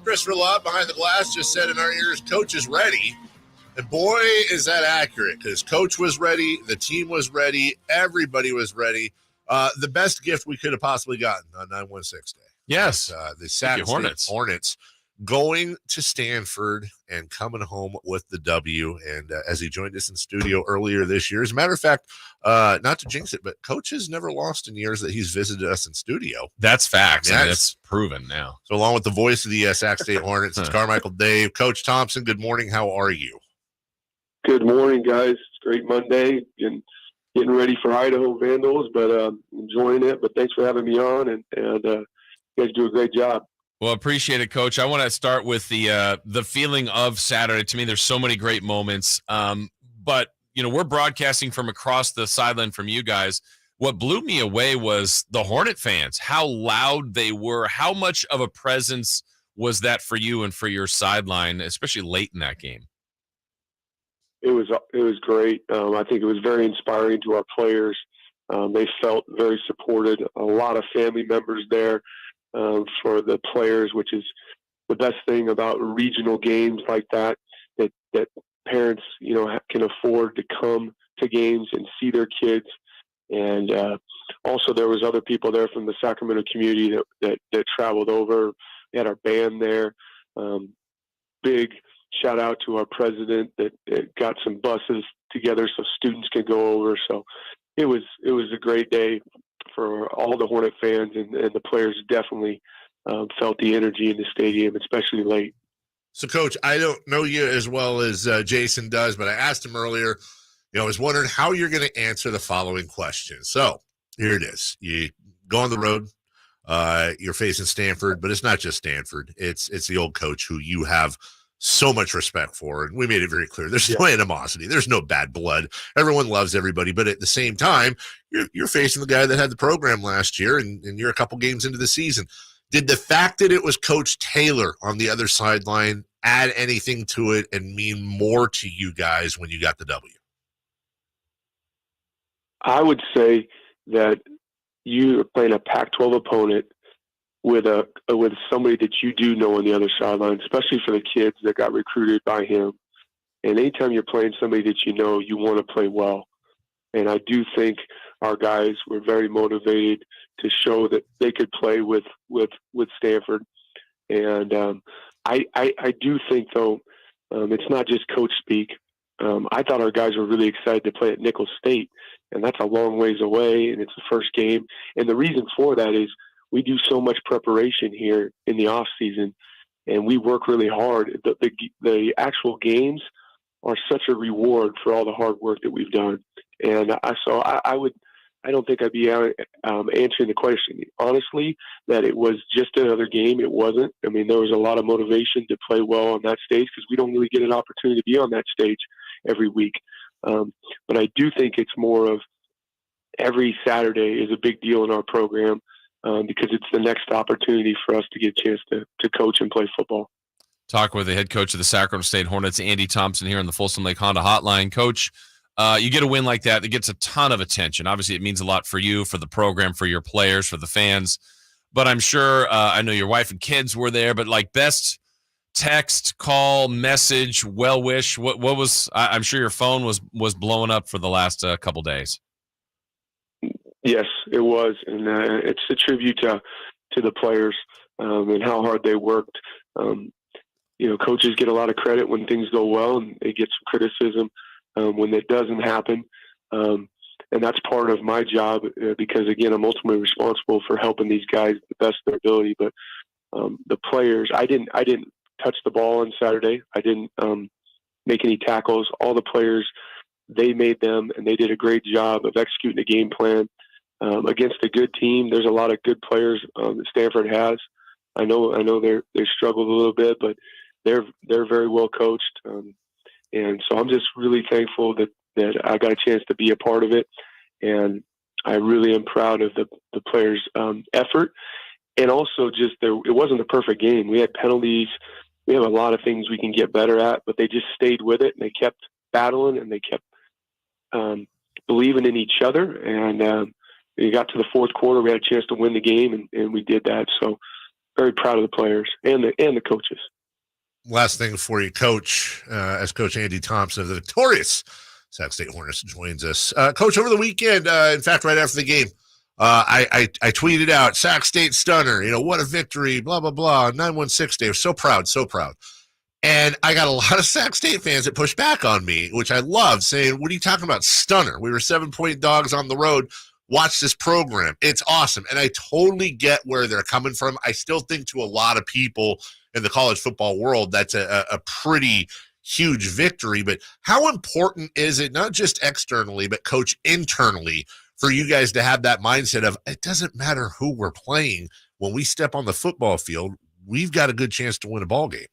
Christopher Lott behind the glass just said in our ears, Coach is ready. And boy, is that accurate, because Coach was ready, the team was ready, everybody was ready. The best gift we could have possibly gotten on 916 Day. Yes. The Sac State Hornets going to Stanford and coming home with the W. And as he joined us in studio earlier this year, as a matter of fact, not to jinx it, but Coach has never lost in years that he's visited us in studio. That's facts. I mean, that's proven now. So along with the voice of the Sac State Hornets, it's Carmichael Dave. Coach Thompson, good morning. How are you? Good morning, guys. It's a great Monday and getting ready for Idaho Vandals, but enjoying it. But thanks for having me on, and you guys do a great job. Well, appreciate it, Coach. I want to start with the feeling of Saturday. To me, there's so many great moments. But, we're broadcasting from across the sideline from you guys. What blew me away was the Hornet fans, how loud they were. How much of a presence was that for you and for your sideline, especially late in that game? It was great. I think it was very inspiring to our players. They felt very supported. A lot of family members there. For the players, which is the best thing about regional games like that parents, can afford to come to games and see their kids. And also there was other people there from the Sacramento community that traveled over. We had our band there. Big shout out to our president that got some buses together so students could go over. So it was a great day for all the Hornet fans, and the players definitely felt the energy in the stadium, especially late. So, Coach, I don't know you as well as Jason does, but I asked him earlier, I was wondering how you're going to answer the following question. So here it is. You go on the road, you're facing Stanford, but it's not just Stanford. It's the old coach who you have so much respect for, and we made it very clear. There's no animosity. There's no bad blood. Everyone loves everybody, but at the same time, you're facing the guy that had the program last year, and you're a couple games into the season. Did the fact that it was Coach Taylor on the other sideline add anything to it and mean more to you guys when you got the W? I would say that you are playing a Pac-12 opponent with somebody that you do know on the other sideline, especially for the kids that got recruited by him. And anytime you're playing somebody that you know, you want to play well. And I do think our guys were very motivated to show that they could play with Stanford. And I do think, though, it's not just coach speak. I thought our guys were really excited to play at Nicholls State, and that's a long ways away, and it's the first game. And the reason for that is we do so much preparation here in the off season, and we work really hard. The actual games are such a reward for all the hard work that we've done. And I don't think I'd be answering the question honestly that it was just another game. It wasn't. I mean, there was a lot of motivation to play well on that stage because we don't really get an opportunity to be on that stage every week. But I do think it's more of every Saturday is a big deal in our program. Because it's the next opportunity for us to get a chance to coach and play football. Talk with the head coach of the Sacramento State Hornets, Andy Thompson, here on the Folsom Lake Honda Hotline. Coach, you get a win like that, it gets a ton of attention. Obviously, it means a lot for you, for the program, for your players, for the fans. But I'm sure, I know your wife and kids were there, but like best text, call, message, well wish, what was? I'm sure your phone was blowing up for the last couple days. Yes, it was, and it's a tribute to the players and how hard they worked. Coaches get a lot of credit when things go well, and they get some criticism when it doesn't happen. And that's part of my job because, again, I'm ultimately responsible for helping these guys the best of their ability. But the players, I didn't touch the ball on Saturday. I didn't make any tackles. All the players, they made them, and they did a great job of executing the game plan. Against a good team, there's a lot of good players that Stanford has. I know they struggled a little bit, but they're very well coached, and so I'm just really thankful that I got a chance to be a part of it, and I really am proud of the players' effort, and also just it wasn't a perfect game. We had penalties, we have a lot of things we can get better at, but they just stayed with it and they kept battling and they kept believing in each other, and we got to the fourth quarter. We had a chance to win the game, and we did that. So very proud of the players and the coaches. Last thing for you, Coach, as Coach Andy Thompson of the victorious Sac State Hornets joins us. Coach, over the weekend, in fact, right after the game, I tweeted out, Sac State stunner, what a victory, blah, blah, blah, 916 Dave. So proud, so proud. And I got a lot of Sac State fans that pushed back on me, which I loved, saying, what are you talking about, stunner? We were 7-point dogs on the road. Watch this program. It's awesome. And I totally get where they're coming from. I still think to a lot of people in the college football world, that's a pretty huge victory. But how important is it, not just externally, but coach internally, for you guys to have that mindset of it doesn't matter who we're playing. When we step on the football field, we've got a good chance to win a ball game.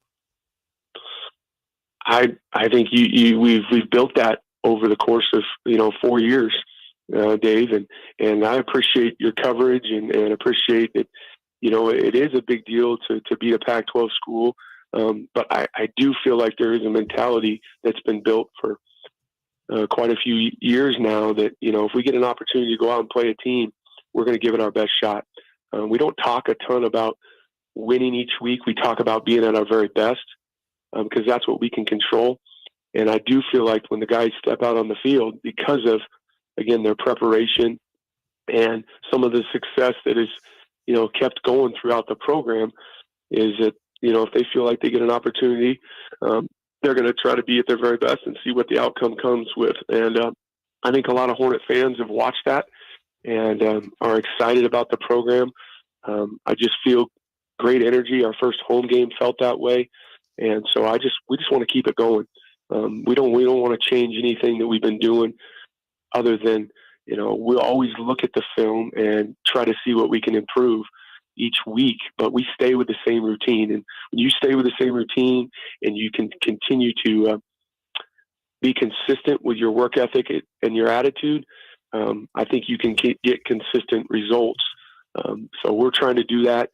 I think we've built that over the course of 4 years, Dave, and I appreciate your coverage and appreciate that. It is a big deal to beat a Pac-12 school, but I do feel like there is a mentality that's been built for quite a few years now that, if we get an opportunity to go out and play a team, we're going to give it our best shot. We don't talk a ton about winning each week. We talk about being at our very best because that's what we can control. And I do feel like when the guys step out on the field, because of, again, their preparation and some of the success that is, kept going throughout the program, is that, if they feel like they get an opportunity, they're going to try to be at their very best and see what the outcome comes with. And I think a lot of Hornet fans have watched that and are excited about the program. I just feel great energy. Our first home game felt that way. And so we just want to keep it going. We don't want to change anything that we've been doing other than, we'll always look at the film and try to see what we can improve each week, but we stay with the same routine. And when you stay with the same routine and you can continue to be consistent with your work ethic and your attitude, I think you can get consistent results. So we're trying to do that.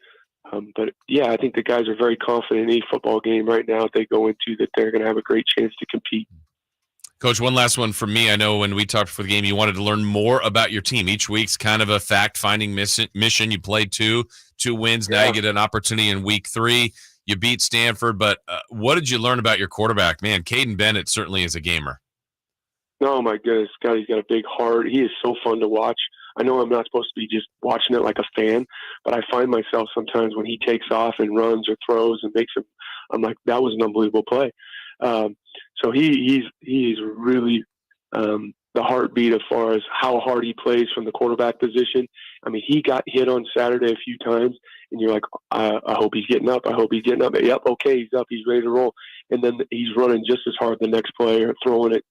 But yeah, I think the guys are very confident in any football game right now that they go into, that they're going to have a great chance to compete. Coach, one last one for me. I know when we talked before the game, you wanted to learn more about your team. Each week's kind of a fact-finding mission. You played two wins. Now you get an opportunity in week 3. You beat Stanford, but what did you learn about your quarterback? Man, Caden Bennett certainly is a gamer. Oh, my goodness. God, he's got a big heart. He is so fun to watch. I know I'm not supposed to be just watching it like a fan, but I find myself sometimes when he takes off and runs or throws and makes I'm like, that was an unbelievable play. So he's really the heartbeat as far as how hard he plays from the quarterback position. I mean, he got hit on Saturday a few times, and you're like, I hope he's getting up. I hope he's getting up. Yep, okay, he's up. He's ready to roll. And then he's running just as hard the next play or throwing it.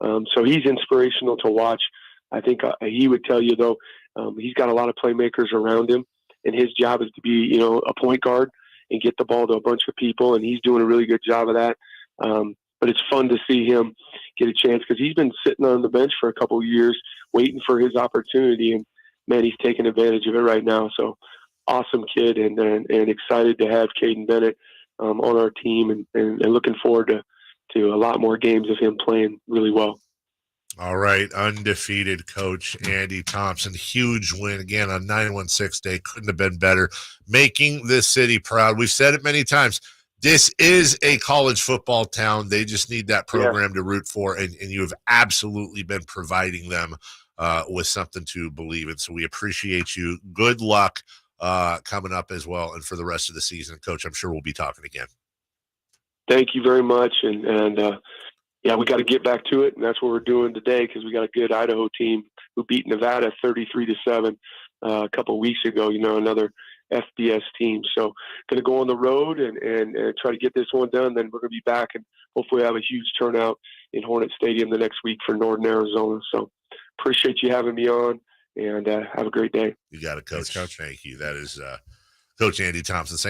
So he's inspirational to watch. I think he would tell you, though, he's got a lot of playmakers around him, and his job is to be, a point guard and get the ball to a bunch of people, and he's doing a really good job of that. But it's fun to see him get a chance because he's been sitting on the bench for a couple of years waiting for his opportunity, and, man, he's taking advantage of it right now. So awesome kid, and excited to have Caden Bennett on our team, and looking forward to a lot more games of him playing really well. All right, undefeated Coach Andy Thompson. Huge win again on 916 Day. Couldn't have been better. Making this city proud. We've said it many times. This is a college football town. They just need that program to root for, and you have absolutely been providing them with something to believe in. So we appreciate you. Good luck coming up as well, and for the rest of the season. Coach, I'm sure we'll be talking again. Thank you very much, and yeah, we got to get back to it, and that's what we're doing today because we got a good Idaho team who beat Nevada 33-7 a couple of weeks ago. Another FBS team. So going to go on the road and try to get this one done. Then we're going to be back and hopefully have a huge turnout in Hornet Stadium the next week for Northern Arizona. So appreciate you having me on, and have a great day. You got it, Coach. Thanks, Coach. Thank you. That is Coach Andy Thompson saying